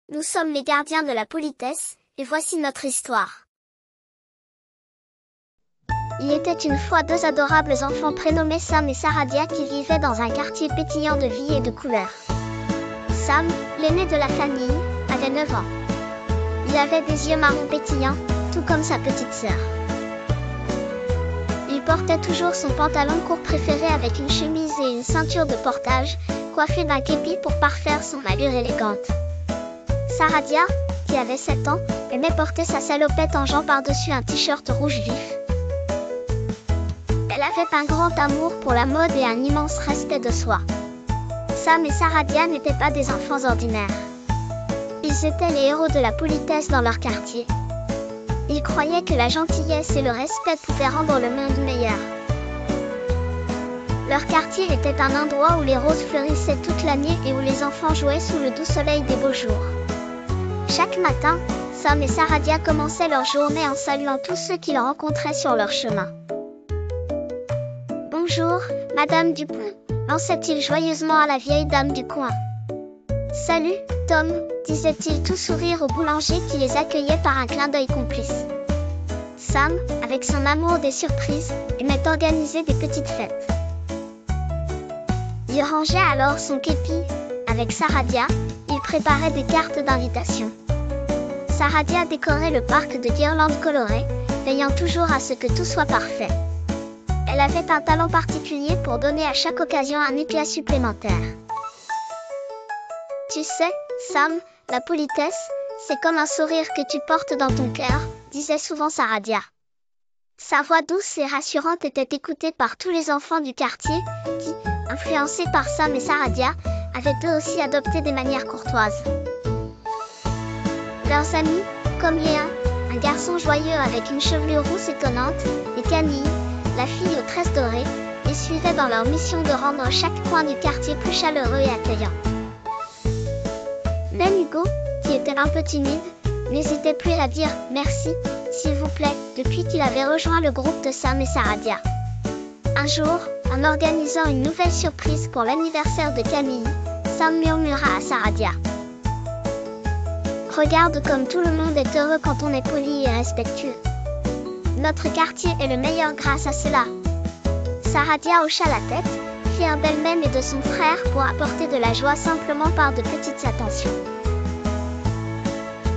Nous sommes les gardiens de la politesse, et voici notre histoire. Il était une fois deux adorables enfants prénommés Sam et Saradia qui vivaient dans un quartier pétillant de vie et de couleurs. Sam, l'aîné de la famille, avait 9 ans. Il avait des yeux marrons pétillants, tout comme sa petite sœur. Il portait toujours son pantalon court préféré avec une chemise et une ceinture de portage, coiffée d'un képi pour parfaire son allure élégante. Saradia, qui avait 7 ans, aimait porter sa salopette en jean par-dessus un t-shirt rouge vif. Elle avait un grand amour pour la mode et un immense respect de soi. Sam et Saradia n'étaient pas des enfants ordinaires. Ils étaient les héros de la politesse dans leur quartier. Ils croyaient que la gentillesse et le respect pouvaient rendre le monde meilleur. Leur quartier était un endroit où les roses fleurissaient toute l'année et où les enfants jouaient sous le doux soleil des beaux jours. Chaque matin, Sam et Saradia commençaient leur journée en saluant tous ceux qu'ils rencontraient sur leur chemin. « Bonjour, Madame Dupont », lançait-il joyeusement à la vieille dame du coin. « Salut, Tom », disait-il tout sourire au boulanger qui les accueillait par un clin d'œil complice. Sam, avec son amour des surprises, aimait organiser des petites fêtes. Il rangeait alors son képi. Avec Saradia, il préparait des cartes d'invitation. Saradia décorait le parc de guirlandes colorées, veillant toujours à ce que tout soit parfait. Elle avait un talent particulier pour donner à chaque occasion un éclat supplémentaire. Tu sais, Sam, la politesse, c'est comme un sourire que tu portes dans ton cœur, disait souvent Saradia. Sa voix douce et rassurante était écoutée par tous les enfants du quartier, qui, influencés par Sam et Saradia, avaient eux aussi adopté des manières courtoises. Leurs amis, comme Léa, un garçon joyeux avec une chevelure rousse étonnante, et Camille, la fille aux tresses dorées, les suivaient dans leur mission de rendre chaque coin du quartier plus chaleureux et accueillant. Même Hugo, qui était un peu timide, n'hésitait plus à dire « merci, s'il vous plaît » depuis qu'il avait rejoint le groupe de Sam et Saradia. Un jour, en organisant une nouvelle surprise pour l'anniversaire de Camille, Sam murmura à Saradia. « Regarde comme tout le monde est heureux quand on est poli et respectueux. Notre quartier est le meilleur grâce à cela. » Saradia hocha la tête, fit un bel mème et de son frère pour apporter de la joie simplement par de petites attentions.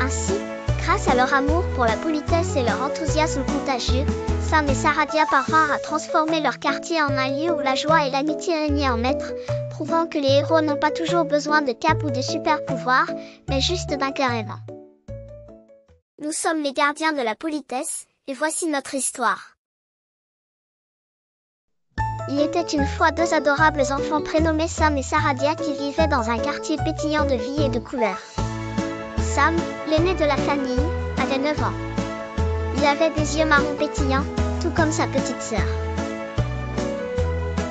Ainsi, grâce à leur amour pour la politesse et leur enthousiasme contagieux, Sam et Saradia parvinrent à transformer leur quartier en un lieu où la joie et l'amitié régnaient en maître, prouvant que les héros n'ont pas toujours besoin de capes ou de super pouvoirs, mais juste d'un cœur aimant. Nous sommes les gardiens de la politesse, et voici notre histoire. Il était une fois deux adorables enfants prénommés Sam et Saradia qui vivaient dans un quartier pétillant de vie et de couleurs. Sam, l'aîné de la famille, avait 9 ans. Il avait des yeux marrons pétillants, tout comme sa petite sœur.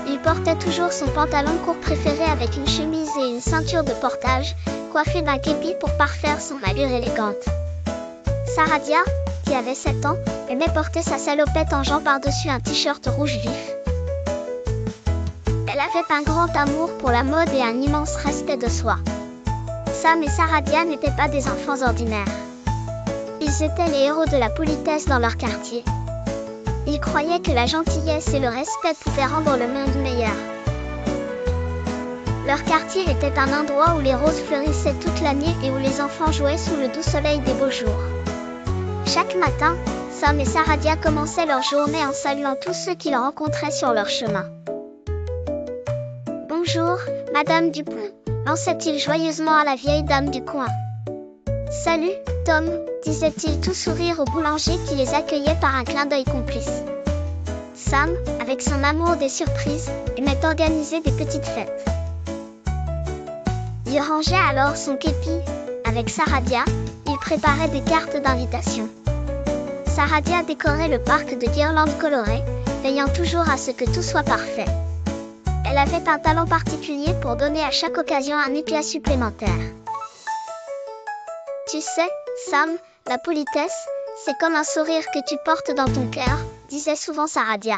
Il portait toujours son pantalon court préféré avec une chemise et une ceinture de portage, coiffée d'un képi pour parfaire son allure élégante. Saradia, qui avait 7 ans, aimait porter sa salopette en jean par-dessus un t-shirt rouge vif. Elle avait un grand amour pour la mode et un immense respect de soi. Sam et Saradia n'étaient pas des enfants ordinaires. Ils étaient les héros de la politesse dans leur quartier. Ils croyaient que la gentillesse et le respect pouvaient rendre le monde meilleur. Leur quartier était un endroit où les roses fleurissaient toute l'année et où les enfants jouaient sous le doux soleil des beaux jours. Chaque matin, Sam et Saradia commençaient leur journée en saluant tous ceux qu'ils rencontraient sur leur chemin. « Bonjour, Madame Dupont », lançait-il joyeusement à la vieille dame du coin. « Salut, Tom », disait-il tout sourire au boulanger qui les accueillait par un clin d'œil complice. Sam, avec son amour des surprises, aimait organiser des petites fêtes. Il rangeait alors son képi. Avec Saradia, il préparait des cartes d'invitation. Saradia décorait le parc de guirlandes colorées, veillant toujours à ce que tout soit parfait. Elle avait un talent particulier pour donner à chaque occasion un éclat supplémentaire. Tu sais, Sam, la politesse, c'est comme un sourire que tu portes dans ton cœur, disait souvent Saradia.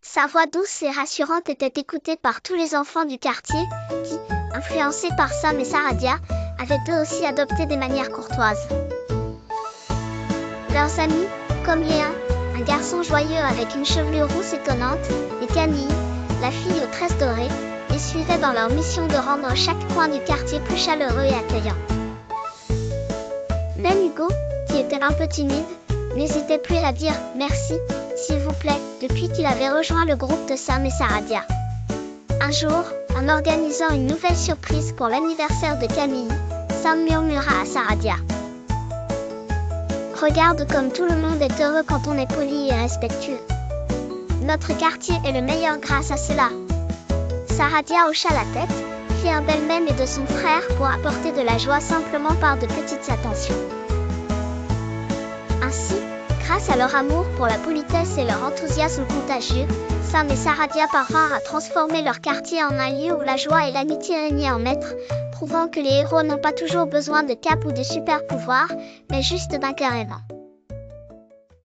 Sa voix douce et rassurante était écoutée par tous les enfants du quartier, qui, influencés par Sam et Saradia, avaient eux aussi adopté des manières courtoises. Leurs amis, comme Léa, un garçon joyeux avec une chevelure rousse étonnante, et Camille, la fille aux tresses dorées, les suivaient dans leur mission de rendre chaque coin du quartier plus chaleureux et accueillant. Même Hugo, qui était un peu timide, n'hésitait plus à dire « merci, s'il vous plaît » depuis qu'il avait rejoint le groupe de Sam et Saradia. Un jour, en organisant une nouvelle surprise pour l'anniversaire de Camille, Sam murmura à Saradia. « Regarde comme tout le monde est heureux quand on est poli et respectueux. Notre quartier est le meilleur grâce à cela. » Saradia hocha la tête, fière d'elle-même et de son frère pour apporter de la joie simplement par de petites attentions. Ainsi, grâce à leur amour pour la politesse et leur enthousiasme contagieux, Sam et Saradia parvinrent à transformer leur quartier en un lieu où la joie et l'amitié régnaient en maître, prouvant que les héros n'ont pas toujours besoin de capes ou de super pouvoirs, mais juste d'un cœur aimant.